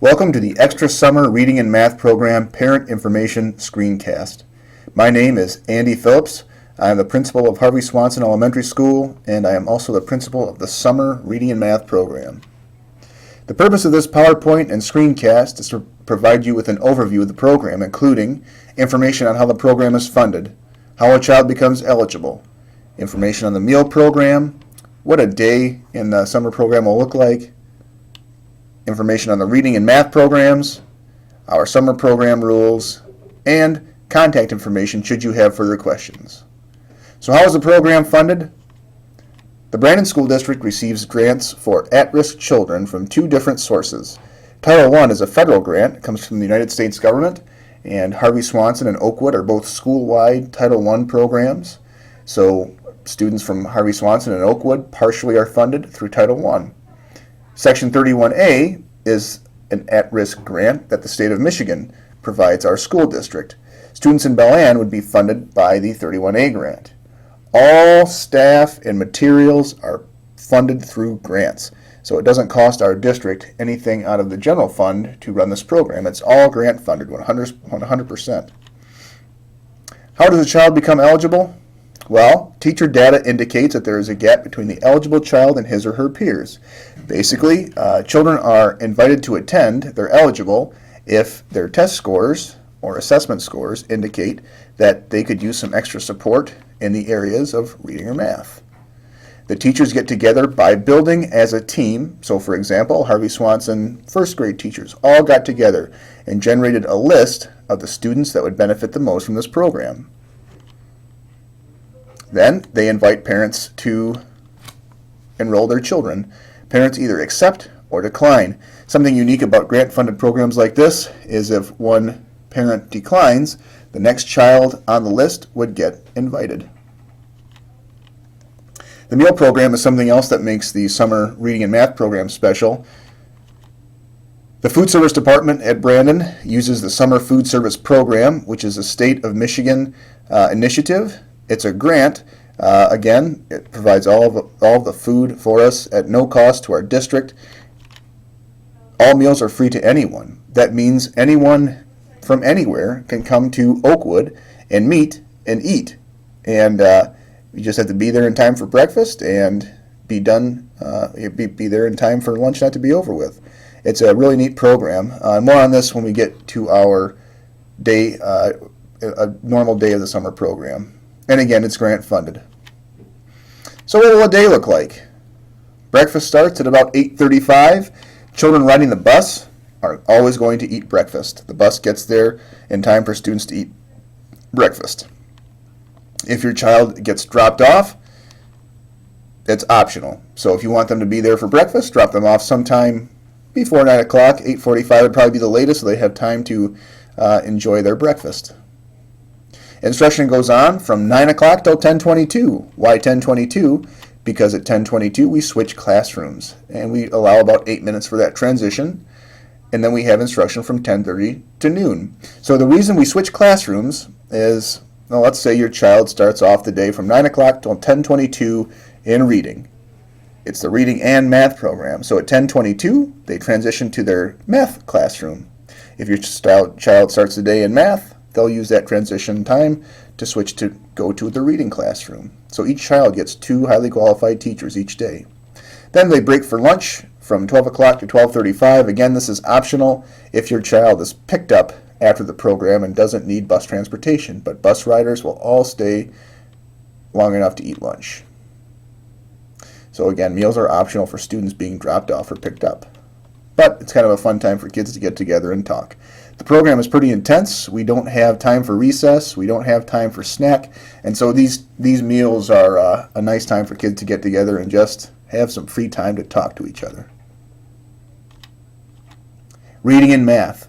Welcome to the Extra Summer Reading and Math Program Parent Information Screencast. My name is Andy Phillips. I am the principal of Harvey Swanson Elementary School, and I am also the principal of the Summer Reading and Math Program. The purpose of this PowerPoint and screencast is to provide you with an overview of the program, including information on how the program is funded, how a child becomes eligible, information on the meal program, what a day in the summer program will look like, information on the reading and math programs, our summer program rules, and contact information should you have further questions. So how is the program funded? The Brandon School District receives grants for at-risk children from two different sources. Title I is a federal grant. It comes from the United States government, and Harvey Swanson and Oakwood are both school-wide Title I programs. So students from Harvey Swanson and Oakwood partially are funded through Title I. Section 31A is an at-risk grant that the state of Michigan provides our school district. Students in Bel-Ann would be funded by the 31A grant. All staff and materials are funded through grants, so it doesn't cost our district anything out of the general fund to run this program. It's all grant funded, 100%. How does a child become eligible? Well, teacher data indicates that there is a gap between the eligible child and his or her peers. Basically, children are invited to attend, they're eligible, if their test scores or assessment scores indicate that they could use some extra support in the areas of reading or math. The teachers get together by building as a team. So for example, Harvey Swanson first grade teachers all got together and generated a list of the students that would benefit the most from this program. Then they invite parents to enroll their children. Parents either accept or decline. Something unique about grant-funded programs like this is if one parent declines, the next child on the list would get invited. The meal program is something else that makes the summer reading and math program special. The food service department at Brandon uses the Summer Food Service Program, which is a state of Michigan initiative. It's a grant. Again, it provides all of the food for us at no cost to our district. All meals are free to anyone. That means anyone from anywhere can come to Oakwood and meet and eat. And you just have to be there in time for breakfast and be done. Be there in time for lunch not to be over with. It's a really neat program. More on this when we get to our day, a normal day of the summer program. And again, it's grant funded. So what will a day look like? Breakfast starts at about 8:35. Children riding the bus are always going to eat breakfast. The bus gets there in time for students to eat breakfast. If your child gets dropped off, it's optional. So if you want them to be there for breakfast, drop them off sometime before 9 o'clock. 8:45 would probably be the latest, so they have time to enjoy their breakfast. Instruction goes on from 9 o'clock till 10:22. Why 10:22? Because at 10:22 we switch classrooms, and we allow about 8 minutes for that transition, and then we have instruction from 10:30 to noon. So the reason we switch classrooms is, well, let's say your child starts off the day from 9 o'clock till 10:22 in reading. It's the reading and math program. So at 10:22, they transition to their math classroom. If your child starts the day in math, they'll use that transition time to switch to go to the reading classroom. So each child gets two highly qualified teachers each day. Then they break for lunch from 12 o'clock to 12:35. Again, this is optional if your child is picked up after the program and doesn't need bus transportation, but bus riders will all stay long enough to eat lunch. So again, meals are optional for students being dropped off or picked up. But it's kind of a fun time for kids to get together and talk. The program is pretty intense. We don't have time for recess. We don't have time for snack. And so these meals are a nice time for kids to get together and just have some free time to talk to each other. Reading and math.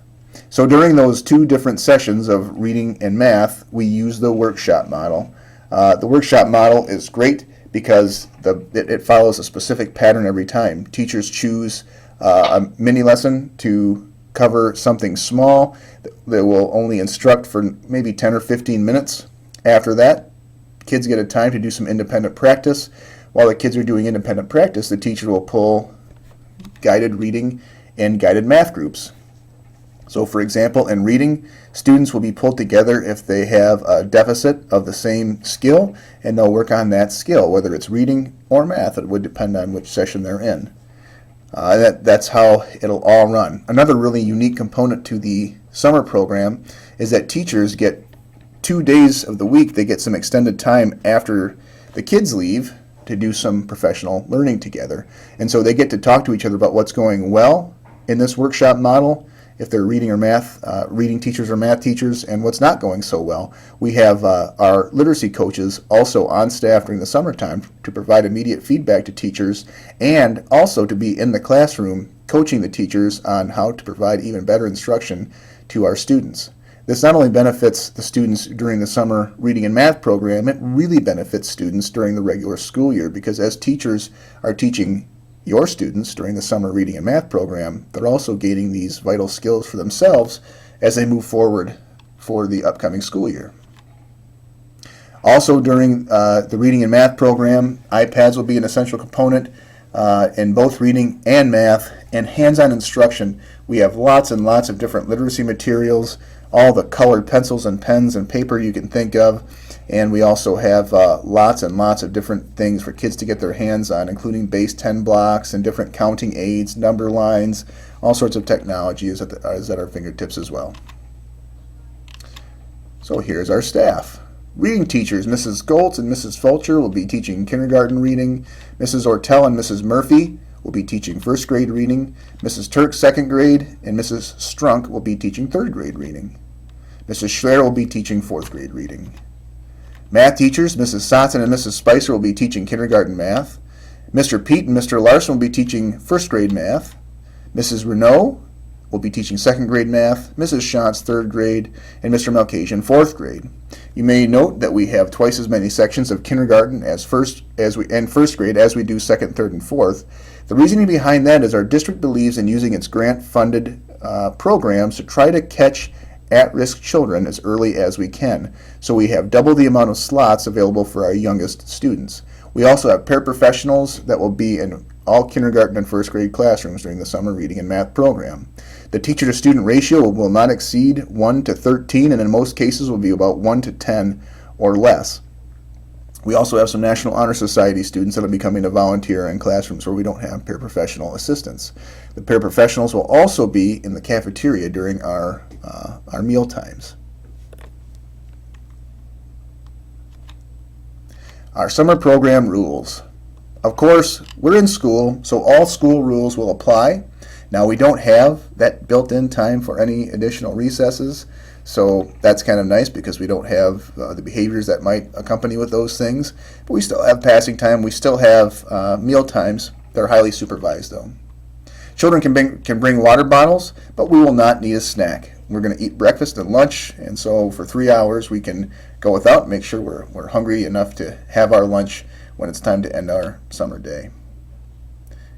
So during those two different sessions of reading and math, we use the workshop model. The workshop model is great because it follows a specific pattern every time. Teachers choose a mini lesson to cover something small that will only instruct for maybe 10 or 15 minutes. After that, kids get a time to do some independent practice. While the kids are doing independent practice, the teacher will pull guided reading and guided math groups. So for example, in reading, students will be pulled together if they have a deficit of the same skill, and they'll work on that skill, whether it's reading or math. It would depend on which session they're in. That's how it'll all run. Another really unique component to the summer program is that teachers get 2 days of the week, they get some extended time after the kids leave to do some professional learning together. And so they get to talk to each other about what's going well in this workshop model, if they're reading or math, reading teachers or math teachers, and what's not going so well. We have our literacy coaches also on staff during the summertime to provide immediate feedback to teachers and also to be in the classroom coaching the teachers on how to provide even better instruction to our students. This not only benefits the students during the summer reading and math program, it really benefits students during the regular school year, because as teachers are teaching your students during the summer reading and math program, they're also gaining these vital skills for themselves as they move forward for the upcoming school year. Also during the reading and math program, iPads will be an essential component in both reading and math, and hands-on instruction. We have lots and lots of different literacy materials, all the colored pencils and pens and paper you can think of, and we also have lots and lots of different things for kids to get their hands on, including base 10 blocks and different counting aids, number lines. All sorts of technology is at our fingertips as well. So here's our staff. Reading teachers, Mrs. Goltz and Mrs. Fulcher will be teaching kindergarten reading. Mrs. Ortell and Mrs. Murphy will be teaching first grade reading. Mrs. Turk, second grade, and Mrs. Strunk will be teaching third grade reading. Mrs. Schler will be teaching fourth grade reading. Math teachers, Mrs. Sotson and Mrs. Spicer will be teaching kindergarten math. Mr. Pete and Mr. Larson will be teaching first grade math. Mrs. Renault will be teaching second grade math, Mrs. Shantz third grade, and Mr. Malkasian fourth grade. You may note that we have twice as many sections of kindergarten and first grade as we do second, third, and fourth. The reasoning behind that is our district believes in using its grant-funded programs to try to catch at-risk children as early as we can. So we have double the amount of slots available for our youngest students. We also have paraprofessionals that will be in all kindergarten and first grade classrooms during the summer reading and math program. The teacher-to-student ratio will not exceed 1 to 13, and in most cases will be about 1 to 10 or less. We also have some National Honor Society students that will be coming to volunteer in classrooms where we don't have paraprofessional assistants. The paraprofessionals will also be in the cafeteria during our meal times. Our summer program rules. Of course, we're in school, so all school rules will apply. Now, we don't have that built-in time for any additional recesses, so that's kind of nice because we don't have the behaviors that might accompany with those things. But we still have passing time. We still have meal times. They're highly supervised, though. Children can bring water bottles, but we will not need a snack. We're going to eat breakfast and lunch, and so for 3 hours we can go without and make sure we're hungry enough to have our lunch when it's time to end our summer day.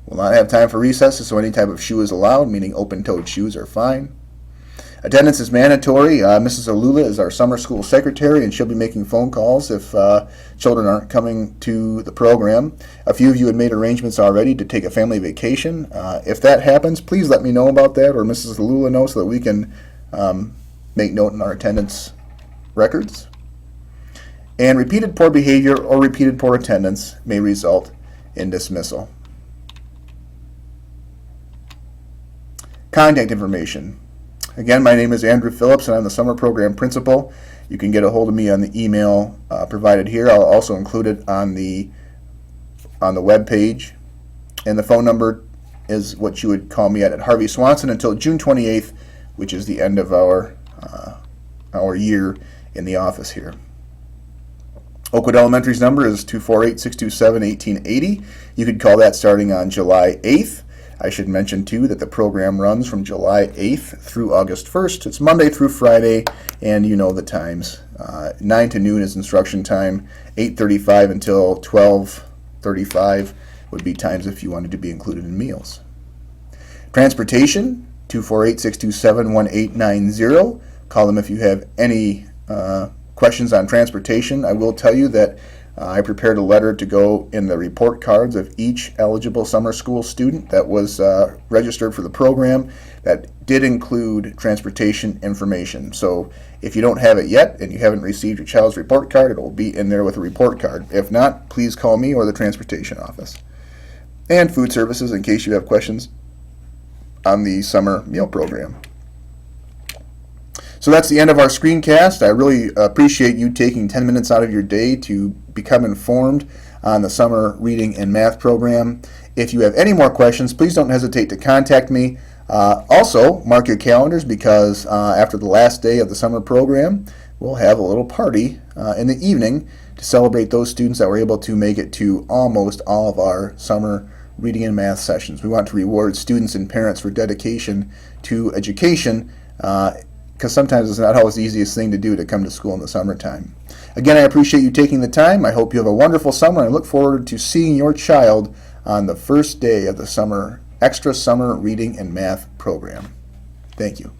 We'll not have time for recesses, so any type of shoe is allowed, meaning open-toed shoes are fine. Attendance is mandatory. Mrs. Alula is our summer school secretary, and she'll be making phone calls if children aren't coming to the program. A few of you had made arrangements already to take a family vacation. If that happens, please let me know about that, or Mrs. Alula know, so that we can make note in our attendance records. And repeated poor behavior or repeated poor attendance may result in dismissal. Contact information. Again, my name is Andrew Phillips, and I'm the summer program principal. You can get a hold of me on the email provided here. I'll also include it on the web page. And the phone number is what you would call me at Harvey Swanson until June 28th, which is the end of our year in the office here. Oakwood Elementary's number is 248-627-1880. You could call that starting on July 8th. I should mention, too, that the program runs from July 8th through August 1st. It's Monday through Friday, and you know the times. 9 to noon is instruction time. 8:35 until 12:35 would be times if you wanted to be included in meals. Transportation, 248-627-1890. Call them if you have any questions on transportation. I will tell you that I prepared a letter to go in the report cards of each eligible summer school student that was registered for the program. That did include transportation information. So if you don't have it yet and you haven't received your child's report card, it will be in there with a report card. If not, please call me or the transportation office. And food services in case you have questions on the summer meal program. So that's the end of our screencast. I really appreciate you taking 10 minutes out of your day to become informed on the summer reading and math program. If you have any more questions, please don't hesitate to contact me. Also, mark your calendars because after the last day of the summer program, we'll have a little party in the evening to celebrate those students that were able to make it to almost all of our summer reading and math sessions. We want to reward students and parents for dedication to education because sometimes it's not always the easiest thing to do to come to school in the summertime. Again, I appreciate you taking the time. I hope you have a wonderful summer. I look forward to seeing your child on the first day of the extra summer reading and math program. Thank you.